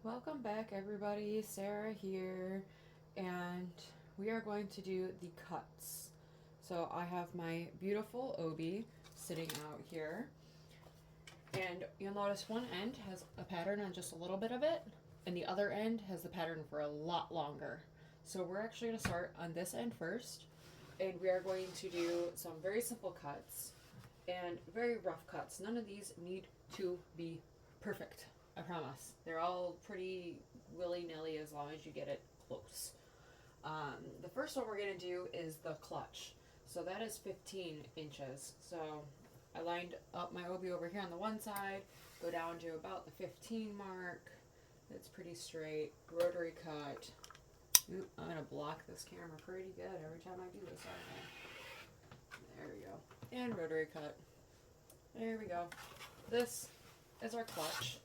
Welcome back, everybody. Sarah here, and we are going to do the cuts. So I have my beautiful Obi sitting out here, and you'll notice one end has a pattern on just a little bit of it, and the other end has the pattern for a lot longer. So we're actually going to start on this end first, and we are going to do some very simple cuts and very rough cuts. None of these need to be perfect. I promise. They're all pretty willy-nilly as long as you get it close. The first one we're going to do is the clutch. So that is 15 inches. So I lined up my Obi over here on the one side, go down to about the 15 mark. It's pretty straight. Rotary cut. Ooh, I'm going to block this camera pretty good every time I do this, aren't I? There we go. And rotary cut. There we go. This is our clutch.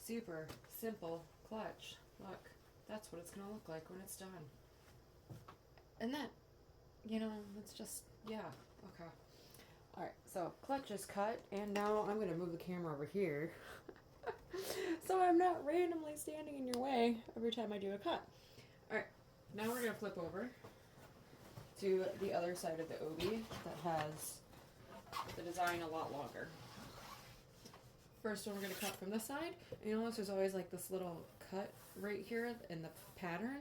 Super simple clutch. Look, that's what it's going to look like when it's done. And then, it's just, yeah, okay. Alright, so clutch is cut, and now I'm going to move the camera over here so I'm not randomly standing in your way every time I do a cut. Alright, now we're going to flip over to the other side of the Obi that has the design a lot longer. First one we're going to cut from this side, and you'll notice there's always like this little cut right here in the pattern.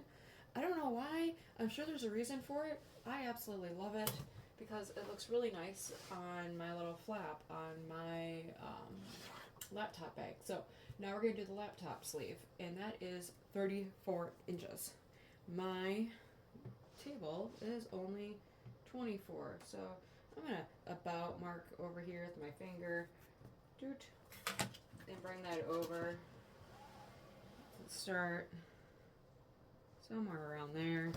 I don't know why. I'm sure there's a reason for it. I absolutely love it because it looks really nice on my little flap on my laptop bag. So now we're going to do the laptop sleeve, and that is 34 inches. My table is only 24, so I'm going to about mark over here with my finger. Doot. And bring that over. Let's start somewhere around there.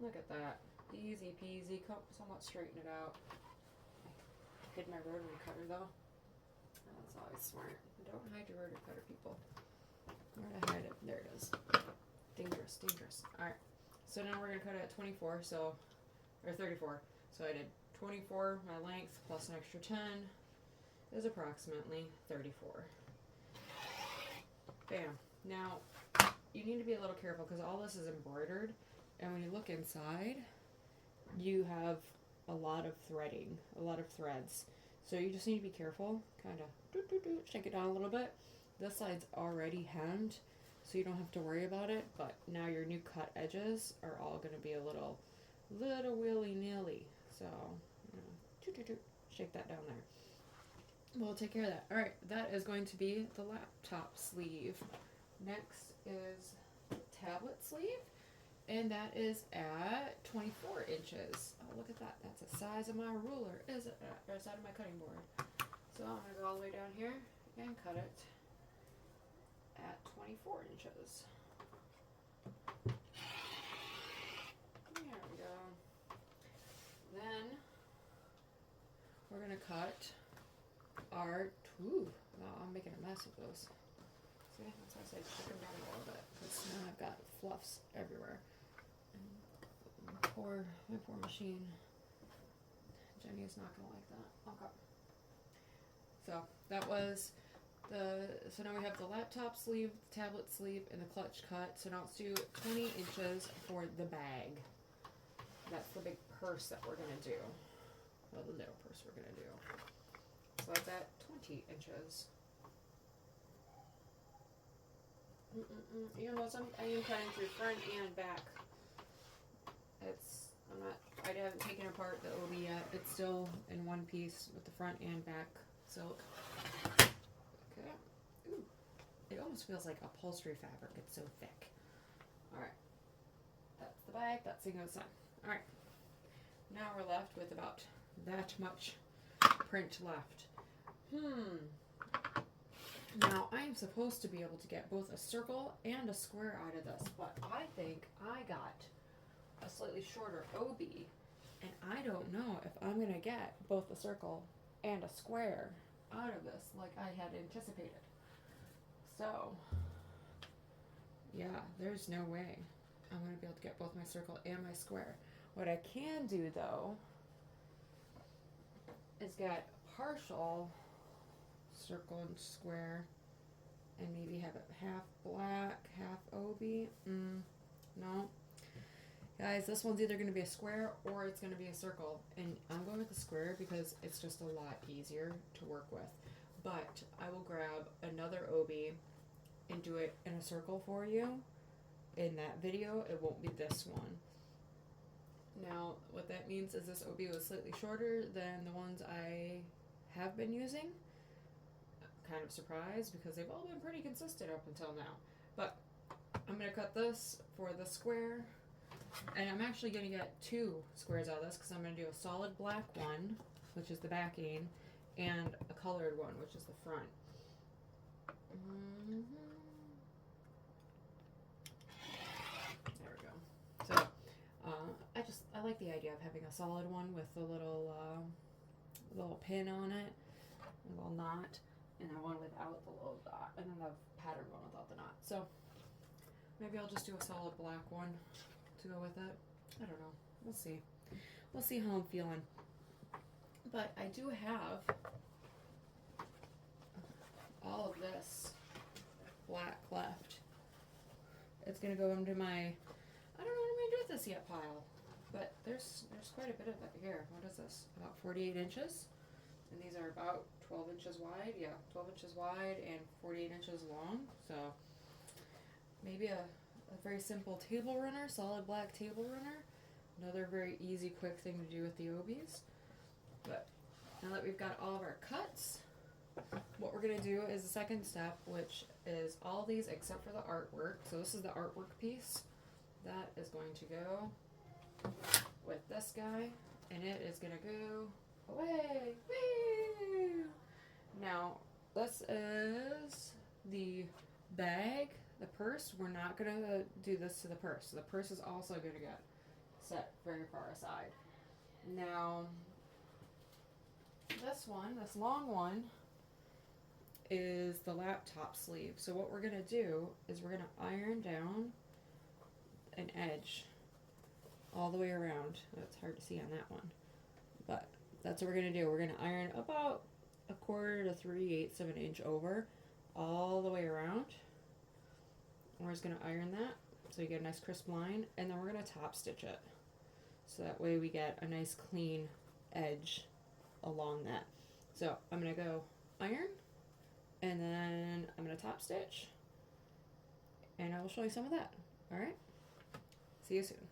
Look at that. Easy peasy. Somewhat straighten it out. I hid my rotary cutter though. That's always smart. Don't hide your rotary cutter, people. Where did I hide it? There it is. Dangerous, dangerous. Alright. So now we're going to cut it at 24, or 34. So I did 24, my length, plus an extra 10. Is approximately 34. Bam. Now, you need to be a little careful because all this is embroidered, and when you look inside, you have a lot of threading, a lot of threads. So you just need to be careful, kind of shake it down a little bit. This side's already hemmed, so you don't have to worry about it, but now your new cut edges are all going to be a little willy-nilly. So, shake that down there. We'll take care of that. Alright, that is going to be the laptop sleeve. Next is tablet sleeve, and that is at 24 inches. Oh, look at that. That's the size of my ruler, is it? Or size of my cutting board. So I'm going to go all the way down here and cut it at 24 inches. There we go. Then we're going to cut our I'm making a mess of those. See, that's why I said shake them down a little bit, because now I've got fluffs everywhere. And my poor machine. Jenny is not gonna like that. Okay. So that was so now we have the laptop sleeve, the tablet sleeve, and the clutch cut. So now let's do 20 inches for the bag. That's the big purse that we're gonna do. Well, the little purse we're gonna do. So that's at 20 inches. You know, I am cutting through front and back. I haven't taken apart the Obi yet. It's still in one piece with the front and back silk. Okay. Ooh. It almost feels like upholstery fabric. It's so thick. Alright. That's the bag. That's the other side. Alright. Now we're left with about that much print left. Now, I am supposed to be able to get both a circle and a square out of this, but I think I got a slightly shorter Obi, and I don't know if I'm going to get both a circle and a square out of this like I had anticipated. So, yeah, there's no way I'm going to be able to get both my circle and my square. What I can do, though, is get partial circle and square and maybe have it half black, half Obi. No. Guys, this one's either going to be a square or it's going to be a circle. And I'm going with the square because it's just a lot easier to work with. But I will grab another Obi and do it in a circle for you. In that video, it won't be this one. Now, what that means is this Obi was slightly shorter than the ones I have been using. Kind of surprised because they've all been pretty consistent up until now. But I'm going to cut this for the square. And I'm actually going to get 2 squares out of this because I'm going to do a solid black one, which is the backing, and a colored one, which is the front. There we go. So, I like the idea of having a solid one with a little pin on it, a little knot, and then one without the little dot, and then the pattern one without the knot. So, maybe I'll just do a solid black one to go with it. I don't know. We'll see. We'll see how I'm feeling. But I do have all of this black left. It's gonna go into my, I don't know what I'm gonna do with this yet pile. But there's quite a bit of it here. What is this? About 48 inches. And these are about 12 inches wide. Yeah, 12 inches wide and 48 inches long. So maybe a very simple table runner, solid black table runner. Another very easy, quick thing to do with the Obis. But now that we've got all of our cuts, what we're going to do is the second step, which is all these except for the artwork. So this is the artwork piece. That is going to go with this guy, and it is going to go away. Woo! Now, this is the bag. The purse, we're not going to do this to the purse. So the purse is also going to get set very far aside. Now, this one, this long one, is the laptop sleeve. So what we're going to do is we're going to iron down an edge all the way around. That's hard to see on that one. But that's what we're going to do. We're going to iron about 1/4 to 3/8 of an inch over all the way around. We're just going to iron that so you get a nice crisp line, and then we're going to top stitch it. So that way we get a nice clean edge along that. So I'm going to go iron, and then I'm going to top stitch, and I will show you some of that. All right? See you soon.